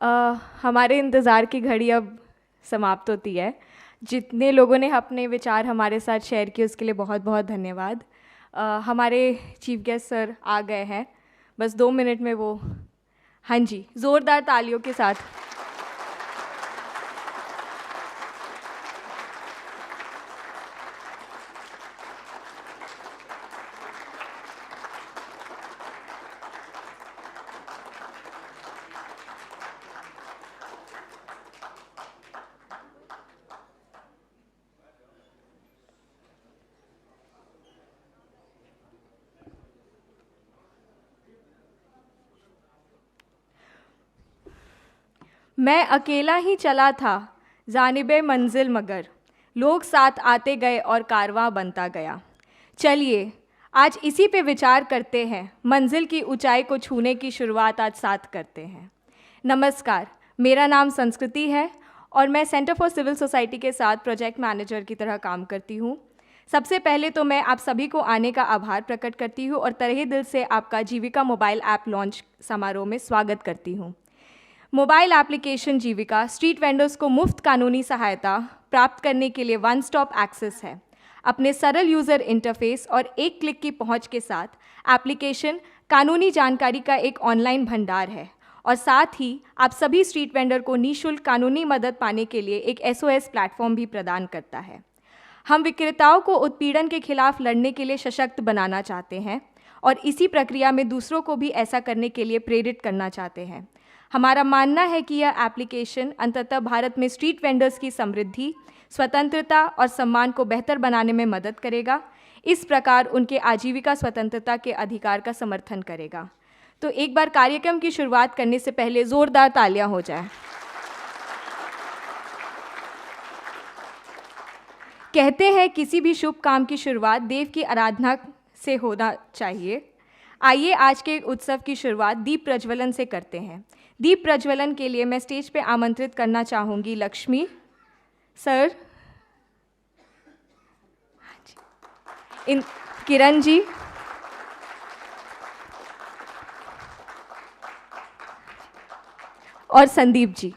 हमारे इंतज़ार की घड़ी अब समाप्त होती है। जितने लोगों ने अपने विचार हमारे साथ शेयर किए उसके लिए बहुत बहुत धन्यवाद। हमारे चीफ गेस्ट सर आ गए हैं, बस 2 मिनट में वो, हाँ जी, ज़ोरदार तालियों के साथ। मैं अकेला ही चला था जानिबे मंजिल, मगर लोग साथ आते गए और कारवां बनता गया। चलिए आज इसी पे विचार करते हैं, मंजिल की ऊंचाई को छूने की शुरुआत आज साथ करते हैं। नमस्कार, मेरा नाम संस्कृति है और मैं सेंटर फॉर सिविल सोसाइटी के साथ प्रोजेक्ट मैनेजर की तरह काम करती हूँ। सबसे पहले तो मैं आप सभी को आने का आभार प्रकट करती हूँ और तहे दिल से आपका जीविका मोबाइल ऐप लॉन्च समारोह में स्वागत करती हूँ। मोबाइल एप्लीकेशन जीविका स्ट्रीट वेंडर्स को मुफ्त कानूनी सहायता प्राप्त करने के लिए वन स्टॉप एक्सेस है। अपने सरल यूज़र इंटरफेस और एक क्लिक की पहुंच के साथ एप्लीकेशन कानूनी जानकारी का एक ऑनलाइन भंडार है और साथ ही आप सभी स्ट्रीट वेंडर को निःशुल्क कानूनी मदद पाने के लिए एक SOS प्लेटफॉर्म भी प्रदान करता है। हम विक्रेताओं को उत्पीड़न के खिलाफ लड़ने के लिए सशक्त बनाना चाहते हैं और इसी प्रक्रिया में दूसरों को भी ऐसा करने के लिए प्रेरित करना चाहते हैं। हमारा मानना है कि यह एप्लीकेशन अंततः भारत में स्ट्रीट वेंडर्स की समृद्धि, स्वतंत्रता और सम्मान को बेहतर बनाने में मदद करेगा। इस प्रकार उनके आजीविका स्वतंत्रता के अधिकार का समर्थन करेगा। तो एक बार कार्यक्रम की शुरुआत करने से पहले ज़ोरदार तालियां हो जाए। कहते हैं किसी भी शुभ काम की शुरुआत देव की आराधना से होना चाहिए। आइए आज के उत्सव की शुरुआत दीप प्रज्वलन से करते हैं। दीप प्रज्वलन के लिए मैं स्टेज पे आमंत्रित करना चाहूँगी लक्ष्मी सर, किरण जी, और संदीप जी।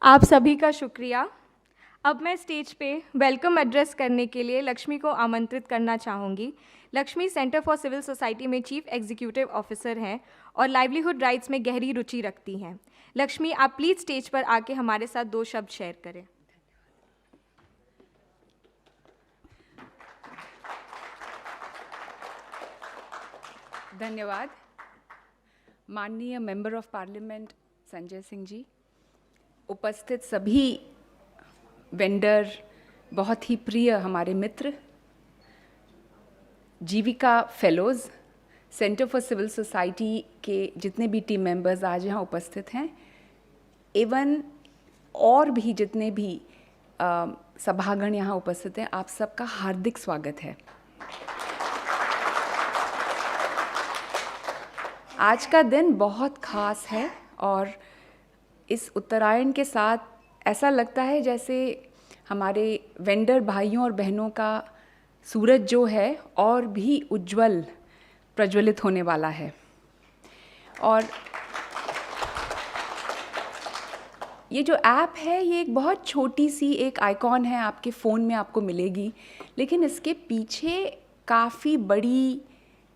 आप सभी का शुक्रिया। अब मैं स्टेज पे वेलकम एड्रेस करने के लिए लक्ष्मी को आमंत्रित करना चाहूँगी। Lakshmi centre for civil society में चीफ एग्जीक्यूटिव ऑफिसर हैं और लाइवलीहुड राइट्स में गहरी रुचि रखती हैं। लक्ष्मी, आप प्लीज़ स्टेज पर आके हमारे साथ 2 शब्द शेयर करें। धन्यवाद। माननीय member of parliament Sanjay Singh ji, उपस्थित सभी वेंडर, बहुत ही प्रिय हमारे मित्र, Jeevika fellows, centre for civil society के जितने भी टीम मेंबर्स आज यहाँ उपस्थित हैं, एवं और भी जितने भी सभागण यहाँ उपस्थित हैं, आप सबका हार्दिक स्वागत है। आज का दिन बहुत ख़ास है और इस उत्तरायण के साथ ऐसा लगता है जैसे हमारे वेंडर भाइयों और बहनों का सूरज जो है और भी उज्जवल प्रज्वलित होने वाला है। और ये जो ऐप है ये एक बहुत छोटी सी एक आइकॉन है, आपके फ़ोन में आपको मिलेगी, लेकिन इसके पीछे काफ़ी बड़ी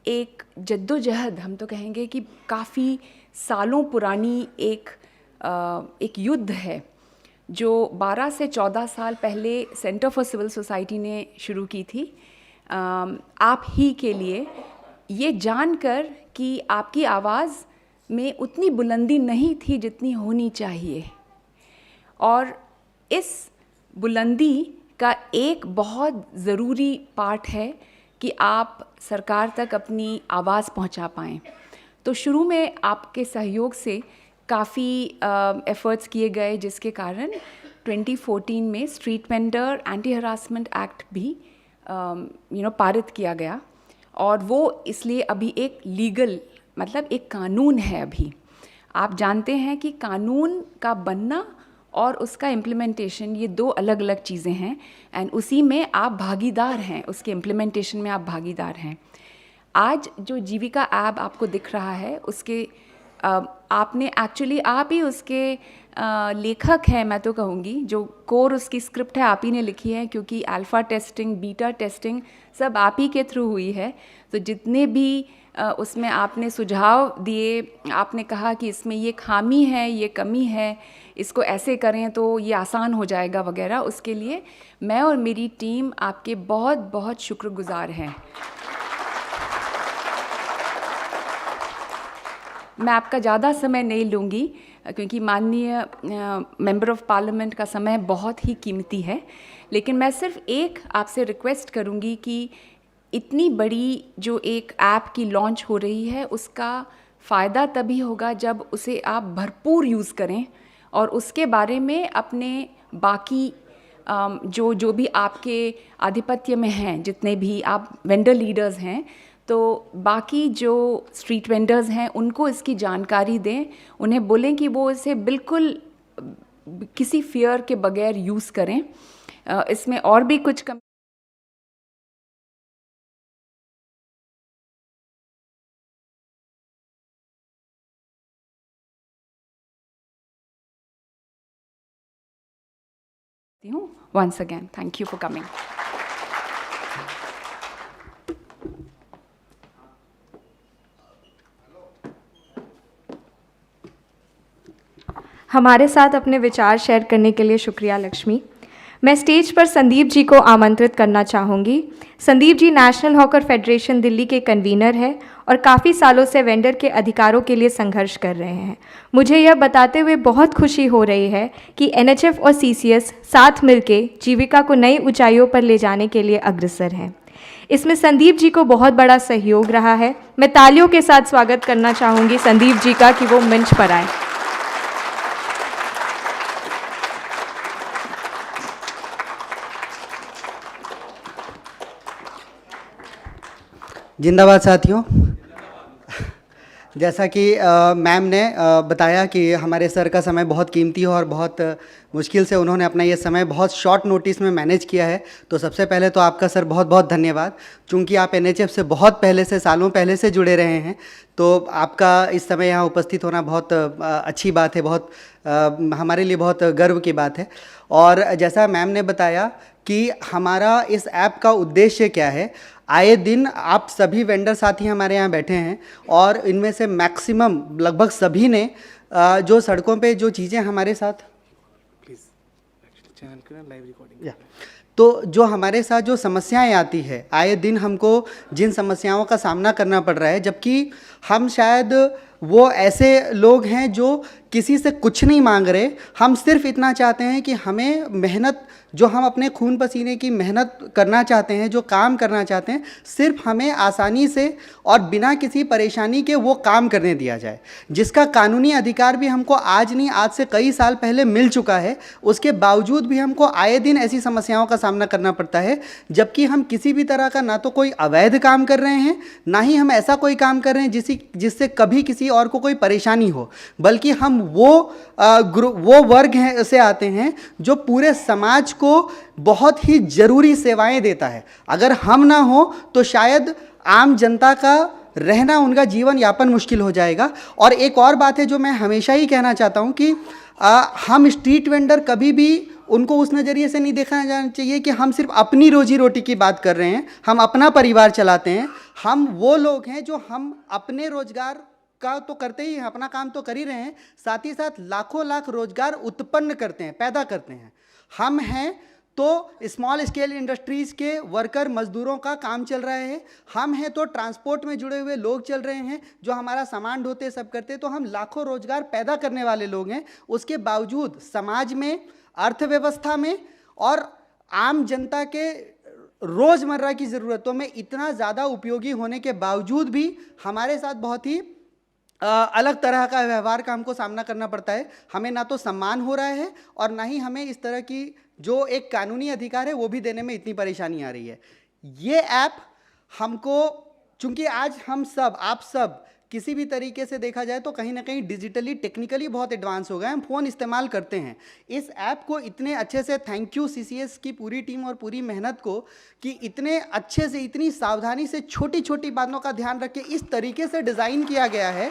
एक जद्दोजहद, हम तो कहेंगे कि काफ़ी सालों पुरानी एक युद्ध है जो 12 से 14 साल पहले सेंटर फॉर सिविल सोसाइटी ने शुरू की थी आप ही के लिए, ये जानकर कि आपकी आवाज़ में उतनी बुलंदी नहीं थी जितनी होनी चाहिए, और इस बुलंदी का एक बहुत ज़रूरी पार्ट है कि आप सरकार तक अपनी आवाज़ पहुंचा पाएँ। तो शुरू में आपके सहयोग से काफ़ी एफ़र्ट्स किए गए, जिसके कारण 2014 में street vendor anti harassment act भी पारित किया गया, और वो इसलिए अभी एक लीगल मतलब एक कानून है। अभी आप जानते हैं कि कानून का बनना और उसका इम्प्लीमेंटेशन ये दो अलग अलग चीज़ें हैं, एंड उसी में आप भागीदार हैं, उसके इम्प्लीमेंटेशन में आप भागीदार हैं। आज जो जीविका ऐप आपको दिख रहा है उसके आपने एक्चुअली आप ही उसके लेखक हैं, मैं तो कहूँगी, जो कोर उसकी स्क्रिप्ट है आप ही ने लिखी है, क्योंकि अल्फ़ा टेस्टिंग बीटा टेस्टिंग सब आप ही के थ्रू हुई है। तो जितने भी उसमें आपने सुझाव दिए, आपने कहा कि इसमें ये खामी है, ये कमी है, इसको ऐसे करें तो ये आसान हो जाएगा वगैरह, उसके लिए मैं और मेरी टीम आपके बहुत बहुत शुक्रगुजार हैं। मैं आपका ज़्यादा समय नहीं लूँगी क्योंकि माननीय मेंबर ऑफ पार्लियामेंट का समय बहुत ही कीमती है, लेकिन मैं सिर्फ एक आपसे रिक्वेस्ट करूँगी कि इतनी बड़ी जो एक ऐप की लॉन्च हो रही है उसका फ़ायदा तभी होगा जब उसे आप भरपूर यूज़ करें, और उसके बारे में अपने बाकी जो भी आपके आधिपत्य में हैं, जितने भी आप वेंडर लीडर्स हैं, तो बाकी जो स्ट्रीट वेंडर्स हैं उनको इसकी जानकारी दें, उन्हें बोलें कि वो इसे बिल्कुल किसी फियर के बगैर यूज़ करें। इसमें और भी कुछ हूँ। Once again, thank you for coming. हमारे साथ अपने विचार शेयर करने के लिए शुक्रिया लक्ष्मी। मैं स्टेज पर संदीप जी को आमंत्रित करना चाहूँगी। Sandeep ji national hawker federation Delhi के कन्वीनर हैं और काफ़ी सालों से वेंडर के अधिकारों के लिए संघर्ष कर रहे हैं। मुझे यह बताते हुए बहुत खुशी हो रही है कि NHF और CCS साथ मिलके जीविका को नई ऊंचाइयों पर ले जाने के लिए अग्रसर हैं। इसमें संदीप जी को बहुत बड़ा सहयोग रहा है। मैं तालियों के साथ स्वागत करना चाहूँगी संदीप जी का कि वो मंच पर आए। जिंदाबाद साथियों। जैसा कि मैम ने बताया कि हमारे सर का समय बहुत कीमती है और बहुत मुश्किल से उन्होंने अपना ये समय बहुत शॉर्ट नोटिस में मैनेज किया है, तो सबसे पहले तो आपका सर बहुत बहुत धन्यवाद। चूँकि आप NHF से बहुत पहले से, सालों पहले से जुड़े रहे हैं, तो आपका इस समय यहाँ उपस्थित होना बहुत अच्छी बात है, बहुत हमारे लिए बहुत गर्व की बात है। और जैसा मैम ने बताया कि हमारा इस ऐप का उद्देश्य क्या है, आए दिन आप सभी वेंडर साथी हमारे यहाँ बैठे हैं और इनमें से मैक्सिमम लगभग सभी ने जो सड़कों पे जो चीज़ें हमारे साथ तो जो हमारे साथ जो समस्याएं आती है, आए दिन हमको जिन समस्याओं का सामना करना पड़ रहा है, जबकि हम शायद वो ऐसे लोग हैं जो किसी से कुछ नहीं मांग रहे, हम सिर्फ इतना चाहते हैं कि हमें मेहनत, जो हम अपने खून पसीने की मेहनत करना चाहते हैं, जो काम करना चाहते हैं, सिर्फ हमें आसानी से और बिना किसी परेशानी के वो काम करने दिया जाए, जिसका कानूनी अधिकार भी हमको आज नहीं, आज से कई साल पहले मिल चुका है। उसके बावजूद भी हमको आए दिन ऐसी समस्याओं का सामना करना पड़ता है, जबकि हम किसी भी तरह का ना तो कोई अवैध काम कर रहे हैं, ना ही हम ऐसा कोई काम कर रहे हैं जिससे कभी किसी और को कोई परेशानी हो, बल्कि हम वो वर्ग हैं से आते हैं जो पूरे समाज को बहुत ही जरूरी सेवाएं देता है। अगर हम ना हो तो शायद आम जनता का रहना, उनका जीवन यापन मुश्किल हो जाएगा। और एक और बात है जो मैं हमेशा ही कहना चाहता हूं कि हम स्ट्रीट वेंडर कभी भी उनको उस नज़रिए से नहीं देखा जाना चाहिए कि हम सिर्फ अपनी रोजी रोटी की बात कर रहे हैं, हम अपना परिवार चलाते हैं। हम वो लोग हैं जो हम अपने रोजगार का तो करते ही हैं, अपना काम तो कर ही रहे हैं, साथ ही साथ लाखों लाख रोजगार उत्पन्न करते हैं, पैदा करते हैं। हम हैं तो स्मॉल स्केल इंडस्ट्रीज़ के वर्कर मजदूरों का काम चल रहा है, हम हैं तो ट्रांसपोर्ट में जुड़े हुए लोग चल रहे हैं जो हमारा सामान ढोते सब करते, तो हम लाखों रोजगार पैदा करने वाले लोग हैं। उसके बावजूद समाज में, अर्थव्यवस्था में और आम जनता के रोज़मर्रा की ज़रूरतों में इतना ज़्यादा उपयोगी होने के बावजूद भी हमारे साथ बहुत ही अलग तरह का व्यवहार का हमको सामना करना पड़ता है। हमें ना तो सम्मान हो रहा है और ना ही हमें इस तरह की जो एक कानूनी अधिकार है वो भी देने में इतनी परेशानी आ रही है। ये ऐप हमको, चूंकि आज हम सब, आप सब किसी भी तरीके से देखा जाए तो कहीं ना कहीं डिजिटली टेक्निकली बहुत एडवांस हो गए, हम फ़ोन इस्तेमाल करते हैं। इस ऐप को इतने अच्छे से, थैंक यू सीसीएस की पूरी टीम और पूरी मेहनत को, कि इतने अच्छे से, इतनी सावधानी से छोटी छोटी बातों का ध्यान रख के इस तरीके से डिज़ाइन किया गया है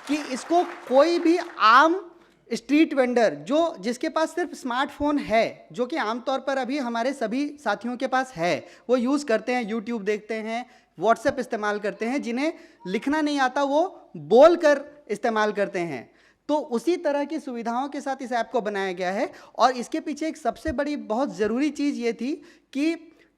कि इसको कोई भी आम स्ट्रीट वेंडर जिसके पास सिर्फ स्मार्टफोन है, जो कि आमतौर पर अभी हमारे सभी साथियों के पास है, वो यूज़ करते हैं, यूट्यूब देखते हैं, व्हाट्सएप इस्तेमाल करते हैं, जिन्हें लिखना नहीं आता वो बोल कर इस्तेमाल करते हैं। तो उसी तरह की सुविधाओं के साथ इस ऐप को बनाया गया है। और इसके पीछे एक सबसे बड़ी बहुत ज़रूरी चीज़ ये थी कि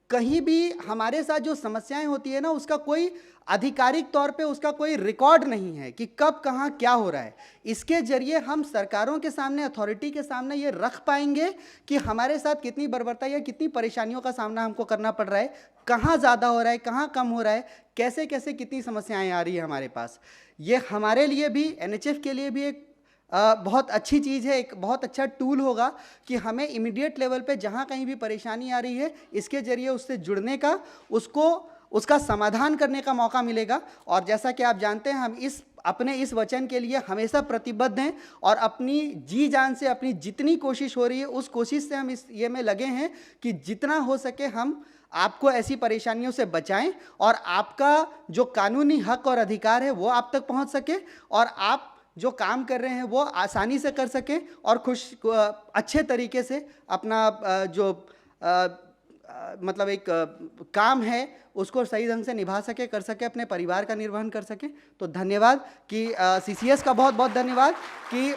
कहीं भी हमारे साथ जो समस्याएं होती है ना, उसका कोई आधिकारिक तौर पे उसका कोई रिकॉर्ड नहीं है कि कब कहाँ क्या हो रहा है। इसके जरिए हम सरकारों के सामने, अथॉरिटी के सामने ये रख पाएंगे कि हमारे साथ कितनी बर्बरता या कितनी परेशानियों का सामना हमको करना पड़ रहा है, कहाँ ज़्यादा हो रहा है, कहाँ कम हो रहा है, कैसे कैसे कितनी समस्याएं आ रही है हमारे पास। ये हमारे लिए भी, एनएचएफ के लिए भी एक बहुत अच्छी चीज़ है, एक बहुत अच्छा टूल होगा कि हमें इमीडिएट लेवल पे जहाँ कहीं भी परेशानी आ रही है, इसके ज़रिए उससे जुड़ने का, उसका समाधान करने का मौका मिलेगा। और जैसा कि आप जानते हैं, हम अपने इस वचन के लिए हमेशा प्रतिबद्ध हैं और अपनी जी जान से अपनी जितनी कोशिश हो रही है, उस कोशिश से हम ये में लगे हैं कि जितना हो सके हम आपको ऐसी परेशानियों से बचाएं और आपका जो कानूनी हक और अधिकार है वो आप तक पहुंच सके और आप जो काम कर रहे हैं वो आसानी से कर सकें और अच्छे तरीके से अपना मतलब एक काम है उसको सही ढंग से निभा सके, कर सके, अपने परिवार का निर्वहन कर सके। तो धन्यवाद कि सीसीएस का बहुत बहुत धन्यवाद कि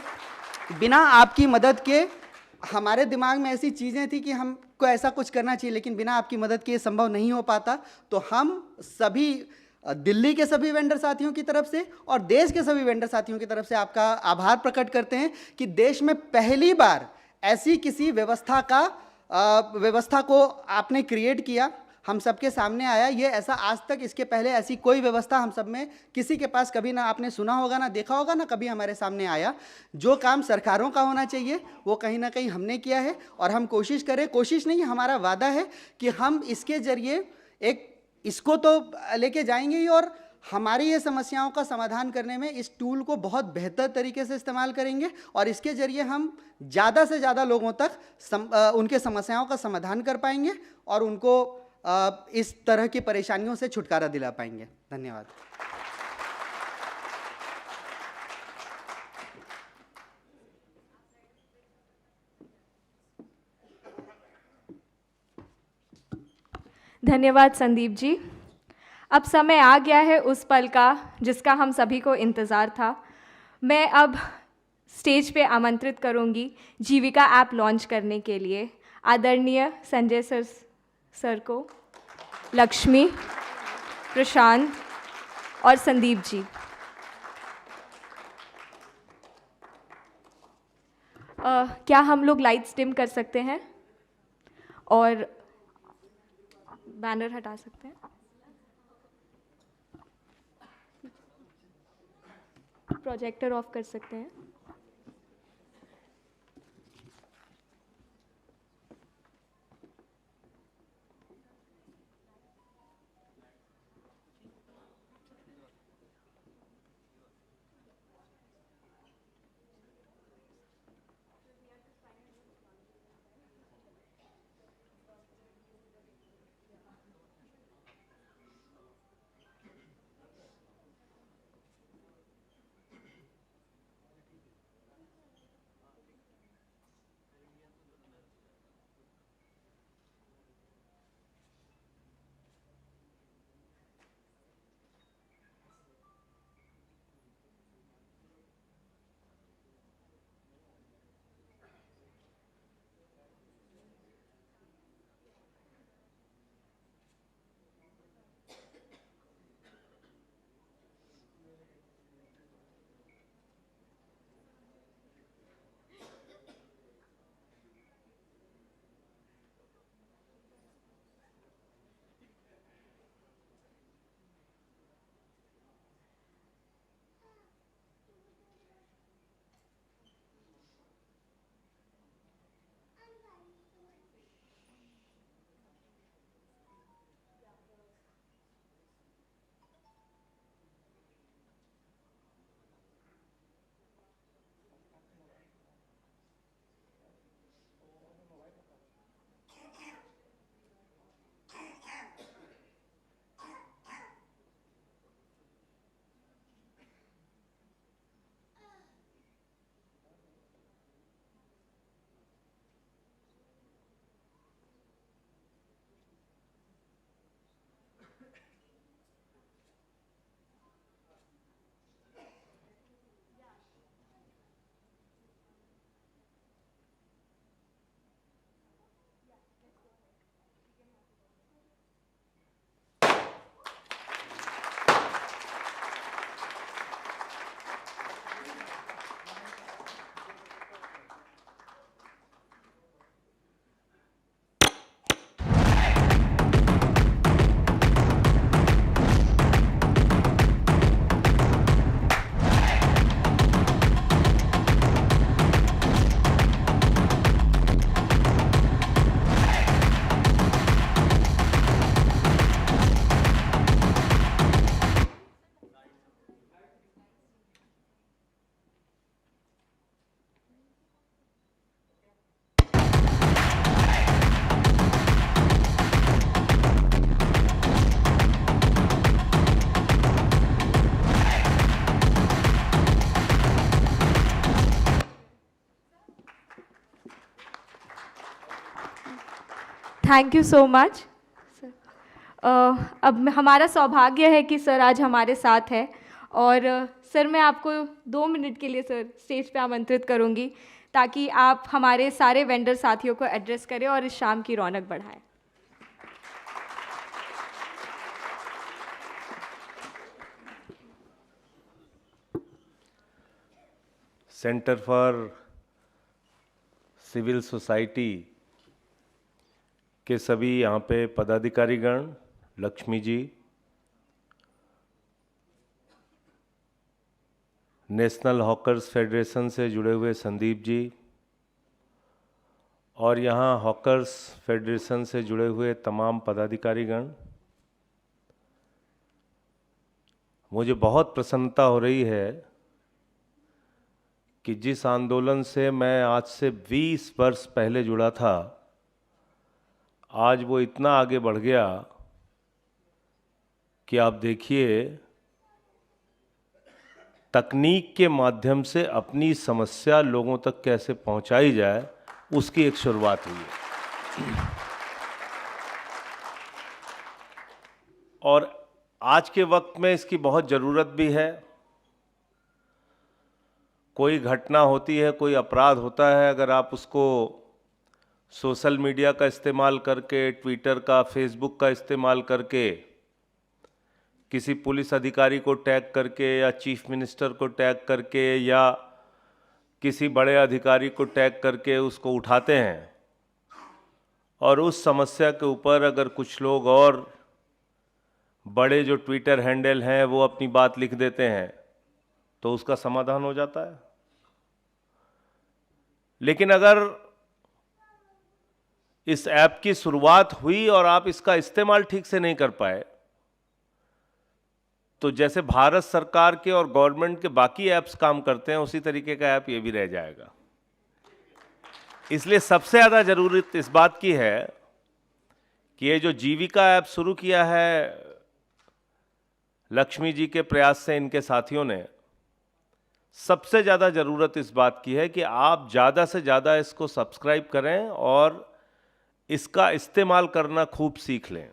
बिना आपकी मदद के, हमारे दिमाग में ऐसी चीज़ें थी कि हमको ऐसा कुछ करना चाहिए, लेकिन बिना आपकी मदद के ये संभव नहीं हो पाता। तो हम सभी दिल्ली के सभी वेंडर साथियों की तरफ से और देश के सभी वेंडर साथियों की तरफ से आपका आभार प्रकट करते हैं कि देश में पहली बार ऐसी किसी व्यवस्था को आपने क्रिएट किया, हम सबके सामने आया। ये ऐसा आज तक, इसके पहले ऐसी कोई व्यवस्था हम सब में किसी के पास कभी ना आपने सुना होगा, ना देखा होगा, ना कभी हमारे सामने आया। जो काम सरकारों का होना चाहिए वो कहीं ना कहीं हमने किया है और हम कोशिश नहीं, हमारा वादा है कि हम इसके जरिए इसको तो लेके जाएंगे ही और हमारी ये समस्याओं का समाधान करने में इस टूल को बहुत बेहतर तरीके से इस्तेमाल करेंगे और इसके ज़रिए हम ज़्यादा से ज़्यादा लोगों तक उनके समस्याओं का समाधान कर पाएंगे और उनको इस तरह की परेशानियों से छुटकारा दिला पाएंगे। धन्यवाद। धन्यवाद संदीप जी। अब समय आ गया है उस पल का जिसका हम सभी को इंतज़ार था। मैं अब स्टेज पे आमंत्रित करूंगी जीविका ऐप लॉन्च करने के लिए आदरणीय संजय सर को, लक्ष्मी, प्रशांत और संदीप जी। क्या हम लोग लाइट्स डिम कर सकते हैं और बैनर हटा सकते हैं? प्रोजेक्टर ऑफ कर सकते हैं? Thank you so much. अब हमारा सौभाग्य है कि सर आज हमारे साथ है और सर मैं आपको 2 मिनट के लिए सर स्टेज पे आमंत्रित करूंगी ताकि आप हमारे सारे वेंडर साथियों को एड्रेस करें और इस शाम की रौनक बढ़ाएं। सेंटर फॉर सिविल सोसाइटी के सभी यहाँ पे पदाधिकारीगण, Lakshmi ji, national hawkers federation से जुड़े हुए संदीप जी और यहाँ हॉकर्स फेडरेशन से जुड़े हुए तमाम पदाधिकारीगण, मुझे बहुत प्रसन्नता हो रही है कि जिस आंदोलन से मैं आज से 20 वर्ष पहले जुड़ा था, आज वो इतना आगे बढ़ गया कि आप देखिए तकनीक के माध्यम से अपनी समस्या लोगों तक कैसे पहुंचाई जाए, उसकी एक शुरुआत हुई है। और आज के वक्त में इसकी बहुत ज़रूरत भी है। कोई घटना होती है, कोई अपराध होता है, अगर आप उसको सोशल मीडिया का इस्तेमाल करके, ट्विटर का, फेसबुक का इस्तेमाल करके, किसी पुलिस अधिकारी को टैग करके या चीफ मिनिस्टर को टैग करके या किसी बड़े अधिकारी को टैग करके उसको उठाते हैं और उस समस्या के ऊपर अगर कुछ लोग और बड़े जो ट्विटर हैंडल हैं वो अपनी बात लिख देते हैं तो उसका समाधान हो जाता है। लेकिन अगर इस ऐप की शुरुआत हुई और आप इसका इस्तेमाल ठीक से नहीं कर पाए तो जैसे भारत सरकार के और गवर्नमेंट के बाकी ऐप्स काम करते हैं उसी तरीके का ऐप ये भी रह जाएगा। इसलिए सबसे ज़्यादा ज़रूरत इस बात की है कि ये जो जीविका ऐप शुरू किया है लक्ष्मी जी के प्रयास से इनके साथियों ने, सबसे ज़्यादा ज़रूरत इस बात की है कि आप ज़्यादा से ज़्यादा इसको सब्सक्राइब करें और इसका इस्तेमाल करना खूब सीख लें।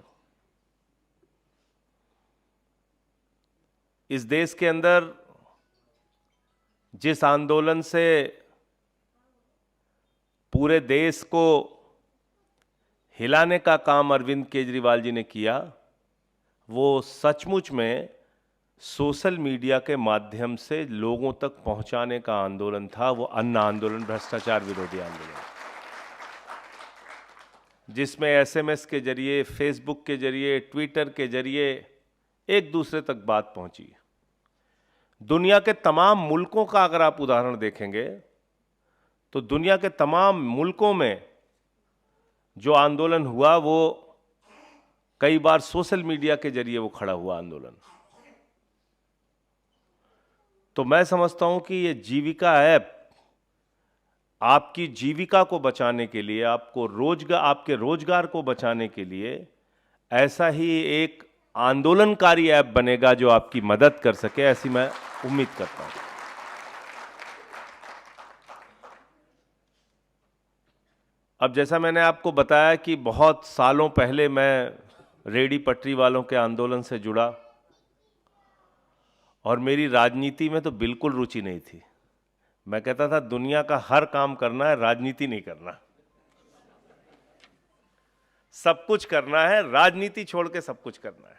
इस देश के अंदर जिस आंदोलन से पूरे देश को हिलाने का काम अरविंद केजरीवाल जी ने किया, वो सचमुच में सोशल मीडिया के माध्यम से लोगों तक पहुंचाने का आंदोलन था। वो अन्न आंदोलन, भ्रष्टाचार विरोधी आंदोलन, जिसमें एसएमएस के जरिए, फेसबुक के जरिए, ट्विटर के जरिए एक दूसरे तक बात पहुंची। दुनिया के तमाम मुल्कों का अगर आप उदाहरण देखेंगे तो दुनिया के तमाम मुल्कों में जो आंदोलन हुआ वो कई बार सोशल मीडिया के जरिए वो खड़ा हुआ आंदोलन। तो मैं समझता हूं कि ये जीविका ऐप आपकी जीविका को बचाने के लिए, आपके रोजगार को बचाने के लिए ऐसा ही एक आंदोलनकारी ऐप बनेगा जो आपकी मदद कर सके, ऐसी मैं उम्मीद करता हूं। अब जैसा मैंने आपको बताया कि बहुत सालों पहले मैं रेहड़ी पटरी वालों के आंदोलन से जुड़ा और मेरी राजनीति में तो बिल्कुल रुचि नहीं थी। मैं कहता था दुनिया का हर काम करना है, राजनीति नहीं करना। सब कुछ करना है, राजनीति छोड़ के सब कुछ करना है।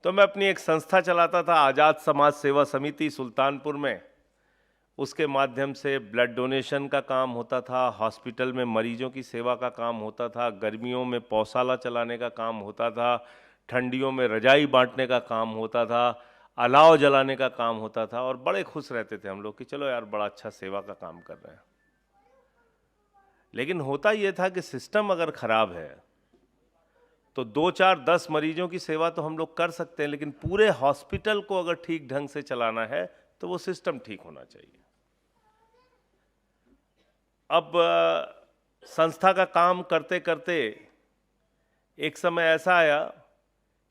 तो मैं अपनी एक संस्था चलाता था, आज़ाद समाज सेवा समिति सुल्तानपुर में। उसके माध्यम से ब्लड डोनेशन का काम होता था, हॉस्पिटल में मरीजों की सेवा का काम होता था, गर्मियों में पौशाला चलाने का काम होता था, ठंडियों में रजाई बांटने का काम होता था, अलाव जलाने का काम होता था और बड़े खुश रहते थे हम लोग कि चलो यार बड़ा अच्छा सेवा का काम कर रहे हैं। लेकिन होता यह था कि सिस्टम अगर खराब है तो 2, 4, 10 मरीजों की सेवा तो हम लोग कर सकते हैं, लेकिन पूरे हॉस्पिटल को अगर ठीक ढंग से चलाना है तो वो सिस्टम ठीक होना चाहिए। अब संस्था का काम करते करते एक समय ऐसा आया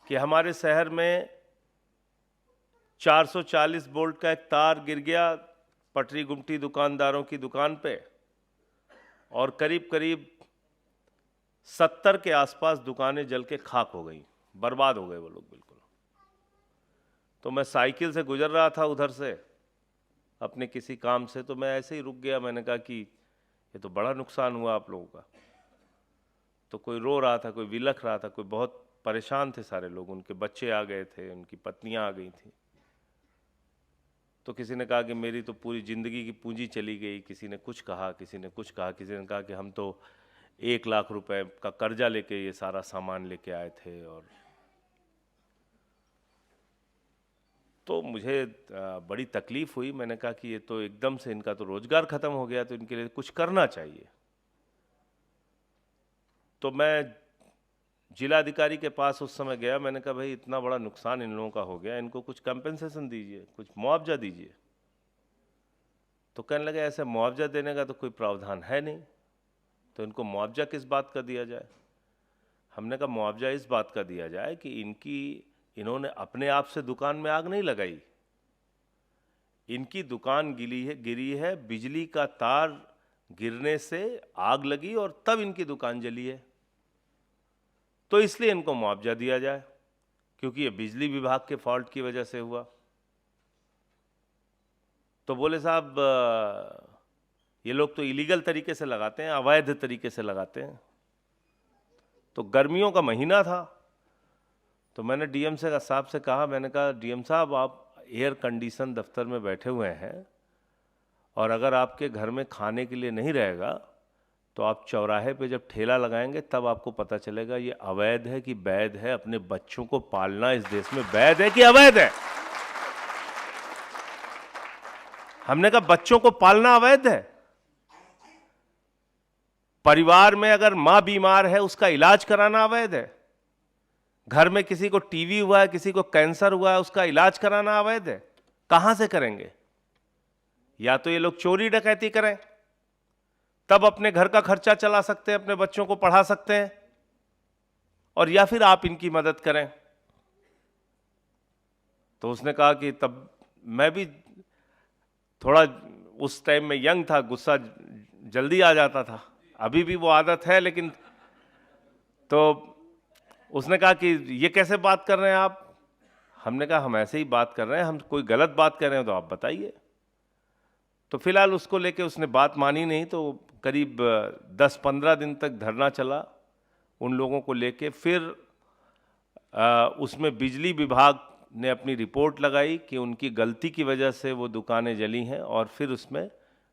कि हमारे शहर में 440 वोल्ट का एक तार गिर गया पटरी गुमटी दुकानदारों की दुकान पे और करीब करीब 70 के आसपास दुकानें जल के खाक हो गई, बर्बाद हो गए वो लोग बिल्कुल। तो मैं साइकिल से गुजर रहा था उधर से अपने किसी काम से, तो मैं ऐसे ही रुक गया। मैंने कहा कि ये तो बड़ा नुकसान हुआ आप लोगों का। तो कोई रो रहा था, कोई विलख रहा था, कोई बहुत परेशान थे सारे लोग, उनके बच्चे आ गए थे, उनकी पत्नियां आ गई थी। तो किसी ने कहा कि मेरी तो पूरी ज़िंदगी की पूंजी चली गई, किसी ने कुछ कहा, किसी ने कुछ कहा, किसी ने कहा कि हम तो 1 लाख रुपए का कर्जा लेके ये सारा सामान लेके आए थे। और तो मुझे बड़ी तकलीफ़ हुई। मैंने कहा कि ये तो एकदम से इनका तो रोज़गार ख़त्म हो गया, तो इनके लिए कुछ करना चाहिए। तो मैं जिलाधिकारी के पास उस समय गया। मैंने कहा भाई इतना बड़ा नुकसान इन लोगों का हो गया, इनको कुछ कंपेंसेशन दीजिए, कुछ मुआवजा दीजिए। तो कहने लगे ऐसे मुआवजा देने का तो कोई प्रावधान है नहीं, तो इनको मुआवजा किस बात का दिया जाए। हमने कहा मुआवजा इस बात का दिया जाए कि इन्होंने अपने आप से दुकान में आग नहीं लगाई, इनकी दुकान गिरी है, बिजली का तार गिरने से आग लगी और तब इनकी दुकान जली है, तो इसलिए इनको मुआवजा दिया जाए, क्योंकि ये बिजली विभाग के फॉल्ट की वजह से हुआ। तो बोले साहब ये लोग तो इलीगल तरीके से लगाते हैं, अवैध तरीके से लगाते हैं। तो गर्मियों का महीना था, तो मैंने डीएम साहब से कहा, मैंने कहा डीएम साहब आप एयर कंडीशन दफ्तर में बैठे हुए हैं और अगर आपके घर में खाने के लिए नहीं रहेगा तो आप चौराहे पे जब ठेला लगाएंगे तब आपको पता चलेगा ये अवैध है कि वैध है। अपने बच्चों को पालना इस देश में वैध है कि अवैध है? हमने कहा बच्चों को पालना अवैध है। परिवार में अगर मां बीमार है उसका इलाज कराना अवैध है। घर में किसी को टीबी हुआ है, किसी को कैंसर हुआ है, उसका इलाज कराना अवैध है। कहां से करेंगे? या तो ये लोग चोरी डकैती करें, तब अपने घर का खर्चा चला सकते हैं, अपने बच्चों को पढ़ा सकते हैं, और या फिर आप इनकी मदद करें। तो उसने कहा कि तब मैं भी थोड़ा उस टाइम में यंग था, गुस्सा जल्दी आ जाता था, अभी भी वो आदत है, लेकिन तो उसने कहा कि ये कैसे बात कर रहे हैं आप? हमने कहा हम ऐसे ही बात कर रहे हैं, हम कोई गलत बात कर रहे हैं तो आप बताइए। तो फिलहाल उसको लेके उसने बात मानी नहीं, तो करीब 10-15 दिन तक धरना चला उन लोगों को लेके। फिर उसमें बिजली विभाग ने अपनी रिपोर्ट लगाई कि उनकी गलती की वजह से वो दुकानें जली हैं, और फिर उसमें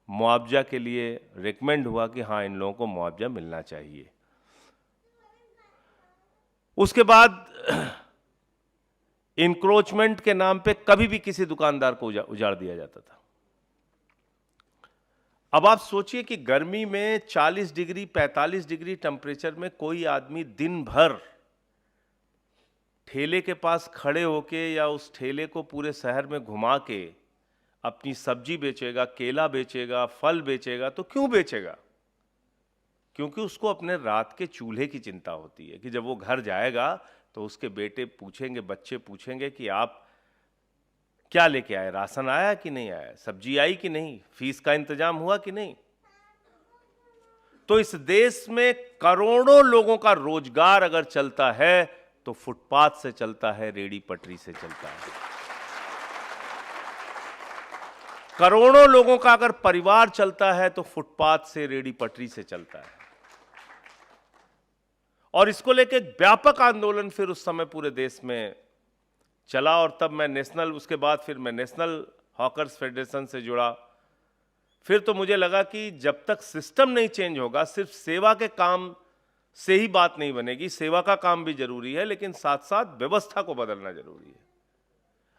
मुआवजा के लिए रिकमेंड हुआ कि हाँ, इन लोगों को मुआवजा मिलना चाहिए। उसके बाद इंक्रोचमेंट के नाम पे कभी भी किसी दुकानदार को उजाड़ दिया जाता था। अब आप सोचिए कि गर्मी में 40 डिग्री 45 डिग्री टेम्परेचर में कोई आदमी दिन भर ठेले के पास खड़े होके या उस ठेले को पूरे शहर में घुमा के अपनी सब्जी बेचेगा, केला बेचेगा, फल बेचेगा। तो क्यों बेचेगा? क्योंकि उसको अपने रात के चूल्हे की चिंता होती है कि जब वो घर जाएगा तो उसके बेटे पूछेंगे, बच्चे पूछेंगे कि आप क्या लेके आए, राशन आया कि नहीं आया, सब्जी आई कि नहीं, फीस का इंतजाम हुआ कि नहीं। तो इस देश में करोड़ों लोगों का रोजगार अगर चलता है तो फुटपाथ से चलता है, रेडी पटरी से चलता है। करोड़ों लोगों का अगर परिवार चलता है तो फुटपाथ से, रेडी पटरी से चलता है। और इसको लेके एक व्यापक आंदोलन फिर उस समय पूरे देश में चला, और तब मैं उसके बाद फिर मैं नेशनल हॉकर्स फेडरेशन से जुड़ा। फिर तो मुझे लगा कि जब तक सिस्टम नहीं चेंज होगा, सिर्फ सेवा के काम से ही बात नहीं बनेगी। सेवा का काम भी जरूरी है, लेकिन साथ साथ व्यवस्था को बदलना जरूरी है।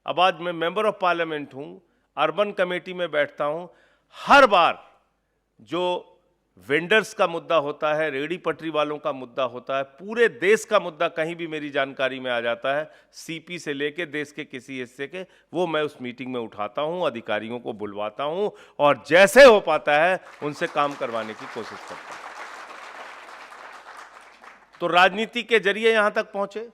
अब आज मैं मेंबर ऑफ पार्लियामेंट हूं, अर्बन कमेटी में बैठता हूं। हर बार जो वेंडर्स का मुद्दा होता है, रेडी पटरी वालों का मुद्दा होता है, पूरे देश का मुद्दा कहीं भी मेरी जानकारी में आ जाता है, सीपी से लेके देश के किसी हिस्से के, वो मैं उस मीटिंग में उठाता हूं, अधिकारियों को बुलवाता हूं, और जैसे हो पाता है उनसे काम करवाने की कोशिश करता हूं। तो राजनीति के जरिए यहां तक पहुंचे,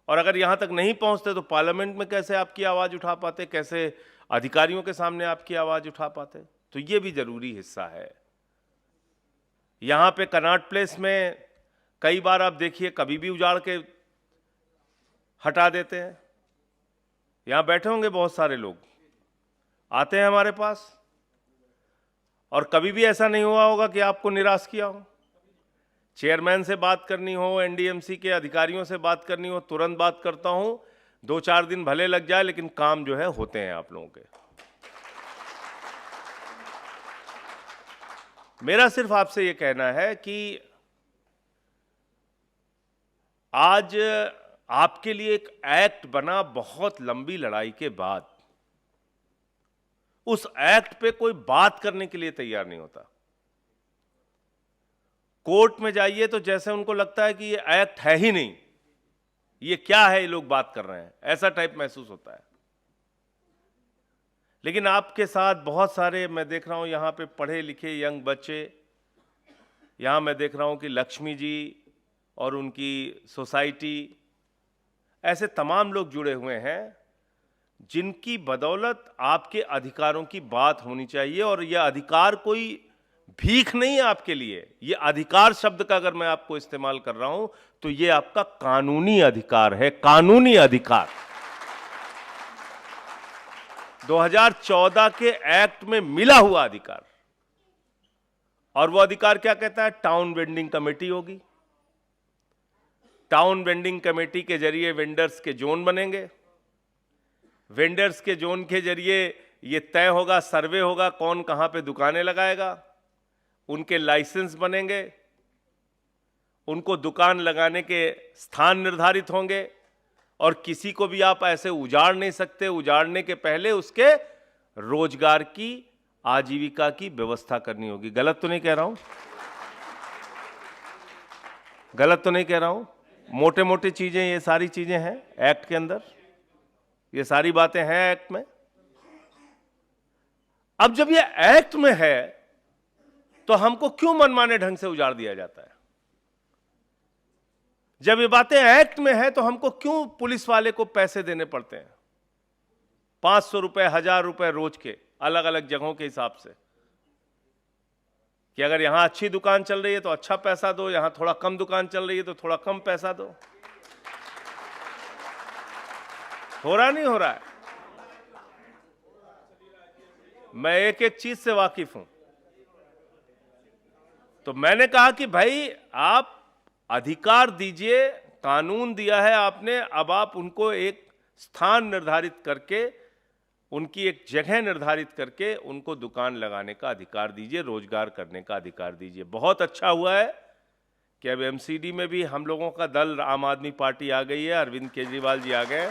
और अगर यहां तक नहीं पहुंचते तो पार्लियामेंट में कैसे आपकी आवाज उठा पाते, कैसे अधिकारियों के सामने आपकी आवाज उठा पाते। तो ये भी जरूरी हिस्सा है। यहां पे कनॉट प्लेस में कई बार आप देखिए कभी भी उजाड़ के हटा देते हैं। यहां बैठे होंगे बहुत सारे लोग, आते हैं हमारे पास, और कभी भी ऐसा नहीं हुआ होगा कि आपको निराश किया हो। चेयरमैन से बात करनी हो, एनडीएमसी के अधिकारियों से बात करनी हो, तुरंत बात करता हूं। 2-4 दिन भले लग जाए, लेकिन काम जो है होते हैं आप लोगों के। मेरा सिर्फ आपसे यह कहना है कि आज आपके लिए एक एक्ट बना बहुत लंबी लड़ाई के बाद, उस एक्ट पे कोई बात करने के लिए तैयार नहीं होता। कोर्ट में जाइए तो जैसे उनको लगता है कि ये एक्ट है ही नहीं, ये क्या है, ये लोग बात कर रहे हैं, ऐसा टाइप महसूस होता है। लेकिन आपके साथ बहुत सारे मैं देख रहा हूं यहां पे पढ़े लिखे यंग बच्चे, यहां मैं देख रहा हूं कि लक्ष्मी जी और उनकी सोसाइटी, ऐसे तमाम लोग जुड़े हुए हैं जिनकी बदौलत आपके अधिकारों की बात होनी चाहिए। और यह अधिकार कोई भीख नहीं है आपके लिए। यह अधिकार शब्द का अगर मैं आपको इस्तेमाल कर रहा हूं तो यह आपका कानूनी अधिकार है, कानूनी अधिकार। 2014 के एक्ट में मिला हुआ अधिकार। और वो अधिकार क्या कहता है? टाउन वेंडिंग कमेटी होगी। टाउन वेंडिंग कमेटी के जरिए वेंडर्स के जोन बनेंगे। वेंडर्स के जोन के जरिए ये तय होगा, सर्वे होगा, कौन कहाँ पे दुकानें लगाएगा, उनके लाइसेंस बनेंगे, उनको दुकान लगाने के स्थान निर्धारित होंगे, और किसी को भी आप ऐसे उजाड़ नहीं सकते। उजाड़ने के पहले उसके रोजगार की, आजीविका की व्यवस्था करनी होगी। गलत तो नहीं कह रहा हूं? गलत तो नहीं कह रहा हूं? मोटे मोटे चीजें, ये सारी चीजें हैं एक्ट के अंदर, ये सारी बातें हैं एक्ट में। अब जब ये एक्ट में है तो हमको क्यों मनमाने ढंग से उजाड़ दिया जाता है? जब ये बातें एक्ट में है तो हमको क्यों पुलिस वाले को पैसे देने पड़ते हैं? 500 रुपए, 1000 रुपए रोज के, अलग अलग जगहों के हिसाब से, कि अगर यहां अच्छी दुकान चल रही है तो अच्छा पैसा दो, यहां थोड़ा कम दुकान चल रही है तो थोड़ा कम पैसा दो। हो रहा नहीं हो रहा है? मैं एक एक चीज से वाकिफ हूं। तो मैंने कहा कि भाई आप अधिकार दीजिए, कानून दिया है आपने, अब आप उनको एक स्थान निर्धारित करके, उनकी एक जगह निर्धारित करके उनको दुकान लगाने का अधिकार दीजिए, रोजगार करने का अधिकार दीजिए। बहुत अच्छा हुआ है कि अब एमसीडी में भी हम लोगों का दल, आम आदमी पार्टी आ गई है, अरविंद केजरीवाल जी आ गए।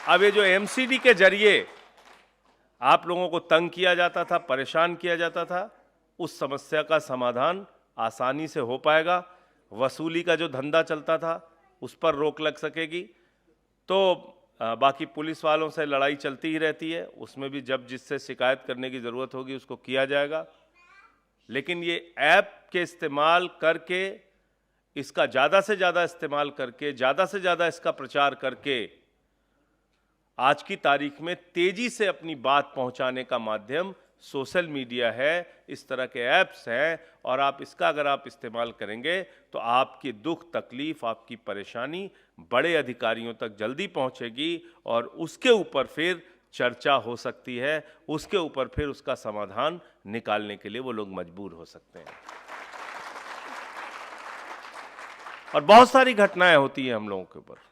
अब ये जो एमसीडी के जरिए आप लोगों को तंग किया जाता था, परेशान किया जाता था, उस समस्या का समाधान आसानी से हो पाएगा। वसूली का जो धंधा चलता था उस पर रोक लग सकेगी। तो बाकी पुलिस वालों से लड़ाई चलती ही रहती है, उसमें भी जब जिससे शिकायत करने की ज़रूरत होगी उसको किया जाएगा। लेकिन ये ऐप के इस्तेमाल करके, इसका ज़्यादा से ज़्यादा इस्तेमाल करके, ज़्यादा से ज़्यादा इसका प्रचार करके आज की तारीख में तेजी से अपनी बात पहुंचाने का माध्यम सोशल मीडिया है, इस तरह के ऐप्स हैं। और आप इसका अगर आप इस्तेमाल करेंगे तो आपकी दुख तकलीफ, आपकी परेशानी बड़े अधिकारियों तक जल्दी पहुंचेगी और उसके ऊपर फिर चर्चा हो सकती है, उसके ऊपर फिर उसका समाधान निकालने के लिए वो लोग मजबूर हो सकते हैं। और बहुत सारी घटनाएं होती हैं हम लोगों के ऊपर।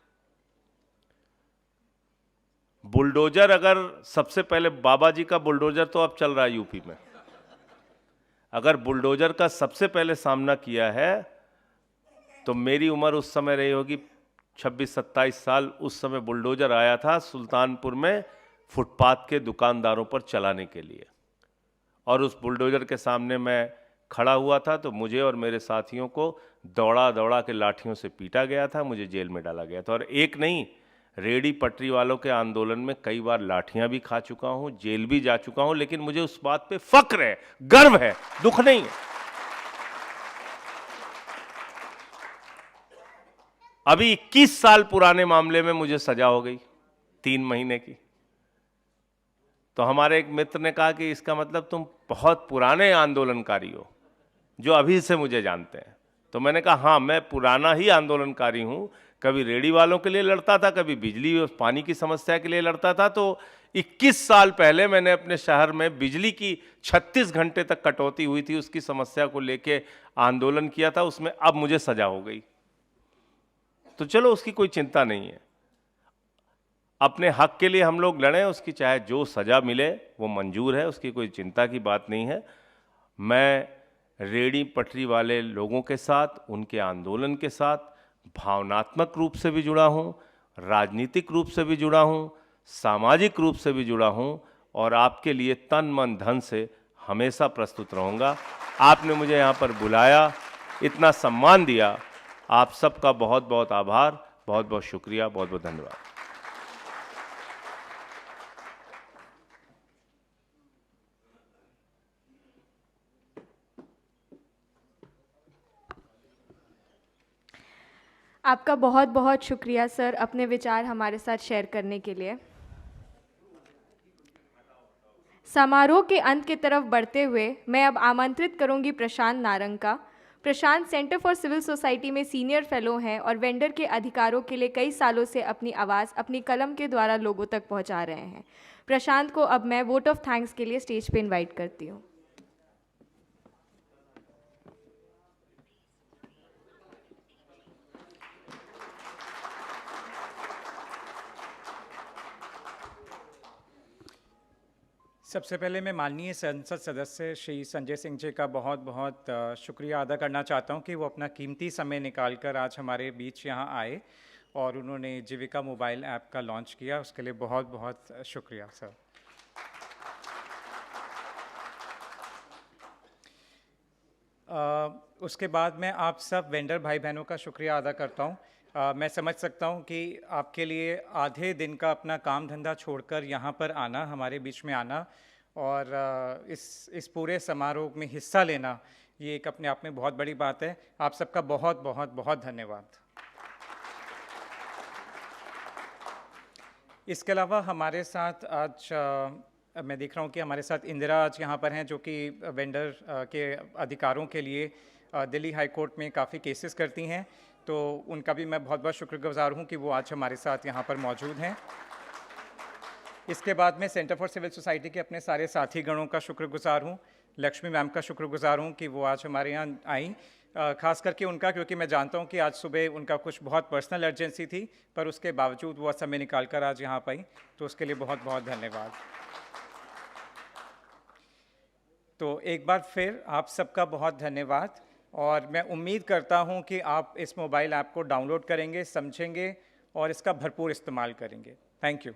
बुलडोजर, अगर सबसे पहले बाबा जी का बुलडोजर तो अब चल रहा है यूपी में, अगर बुलडोजर का सबसे पहले सामना किया है तो मेरी उम्र उस समय रही होगी 26-27 साल। उस समय बुलडोजर आया था सुल्तानपुर में फुटपाथ के दुकानदारों पर चलाने के लिए, और उस बुलडोजर के सामने मैं खड़ा हुआ था तो मुझे और मेरे साथियों को दौड़ा दौड़ा के लाठियों से पीटा गया था, मुझे जेल में डाला गया था। और एक नहीं, रेडी पटरी वालों के आंदोलन में कई बार लाठियां भी खा चुका हूं, जेल भी जा चुका हूं, लेकिन मुझे उस बात पे फक्र है, गर्व है, दुख नहीं है। अभी 21 साल पुराने मामले में मुझे सजा हो गई 3 महीने की। तो हमारे एक मित्र ने कहा कि इसका मतलब तुम बहुत पुराने आंदोलनकारी हो जो अभी से मुझे जानते हैं। तो मैंने कहा हाँ, मैं पुराना ही आंदोलनकारी हूं। कभी रेडी वालों के लिए लड़ता था, कभी बिजली और पानी की समस्या के लिए लड़ता था। तो 21 साल पहले मैंने अपने शहर में बिजली की 36 घंटे तक कटौती हुई थी, उसकी समस्या को लेके आंदोलन किया था, उसमें अब मुझे सजा हो गई। तो चलो, उसकी कोई चिंता नहीं है, अपने हक के लिए हम लोग लड़ें, उसकी चाहे जो सजा मिले वो मंजूर है, उसकी कोई चिंता की बात नहीं है। मैं रेडी पटरी वाले लोगों के साथ, उनके आंदोलन के साथ भावनात्मक रूप से भी जुड़ा हूं, राजनीतिक रूप से भी जुड़ा हूं, सामाजिक रूप से भी जुड़ा हूं, और आपके लिए तन मन धन से हमेशा प्रस्तुत रहूंगा। आपने मुझे यहां पर बुलाया, इतना सम्मान दिया, आप सबका बहुत बहुत आभार, बहुत बहुत शुक्रिया, बहुत बहुत धन्यवाद। आपका बहुत बहुत शुक्रिया सर, अपने विचार हमारे साथ शेयर करने के लिए। समारोह के अंत की तरफ बढ़ते हुए मैं अब आमंत्रित करूंगी प्रशांत नारंग का। प्रशांत सेंटर फॉर सिविल सोसाइटी में सीनियर फेलो हैं और वेंडर के अधिकारों के लिए कई सालों से अपनी आवाज़ अपनी कलम के द्वारा लोगों तक पहुंचा रहे हैं। प्रशांत को अब मैं वोट ऑफ थैंक्स के लिए स्टेज पे इनवाइट करती हूँ। सबसे पहले मैं माननीय संसद सदस्य श्री संजय सिंह जी का बहुत बहुत शुक्रिया अदा करना चाहता हूं कि वो अपना कीमती समय निकालकर आज हमारे बीच यहां आए और उन्होंने जीविका मोबाइल ऐप का लॉन्च किया। उसके लिए बहुत बहुत शुक्रिया सर। उसके बाद मैं आप सब वेंडर भाई बहनों का शुक्रिया अदा करता हूं। मैं समझ सकता हूं कि आपके लिए आधे दिन का अपना काम धंधा छोड़कर यहाँ पर आना, हमारे बीच में आना और इस पूरे समारोह में हिस्सा लेना, ये एक अपने आप में बहुत बड़ी बात है। आप सबका बहुत बहुत बहुत धन्यवाद। इसके अलावा हमारे साथ आज मैं देख रहा हूँ कि हमारे साथ इंदिरा आज यहाँ पर हैं, जो कि वेंडर के अधिकारों के लिए दिल्ली हाई कोर्ट में काफ़ी केसेस करती हैं, तो उनका भी मैं बहुत बहुत शुक्रगुजार हूँ कि वो आज हमारे साथ यहाँ पर मौजूद हैं। इसके बाद मैं सेंटर फॉर सिविल सोसाइटी के अपने सारे साथी गणों का शुक्रगुजार हूँ। लक्ष्मी मैम का शुक्रगुजार हूँ कि वो आज हमारे यहाँ आई, ख़ास करके उनका, क्योंकि मैं जानता हूँ कि आज सुबह उनका कुछ बहुत पर्सनल अर्जेंसी थी, पर उसके बावजूद वो समय निकाल कर आज यहाँ पर आई, तो उसके लिए बहुत बहुत धन्यवाद। तो एक बार फिर आप सबका बहुत धन्यवाद और मैं उम्मीद करता हूं कि आप इस मोबाइल ऐप को डाउनलोड करेंगे, समझेंगे और इसका भरपूर इस्तेमाल करेंगे। Thank you.